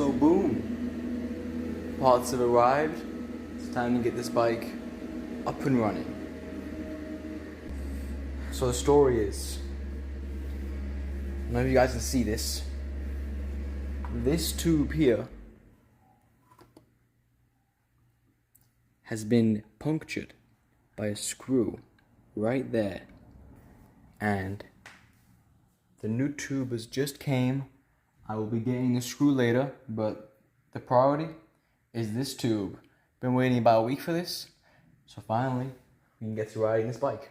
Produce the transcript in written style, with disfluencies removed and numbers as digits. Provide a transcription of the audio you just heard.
So boom, parts have arrived. It's time to get this bike up and running. So the story is, I don't know if you guys can see this. This tube here has been punctured by a screw right there. And the new tube has just came. I will be getting the screw later, but the priority is this tube. Been waiting about a week for this, so finally we can get to riding this bike.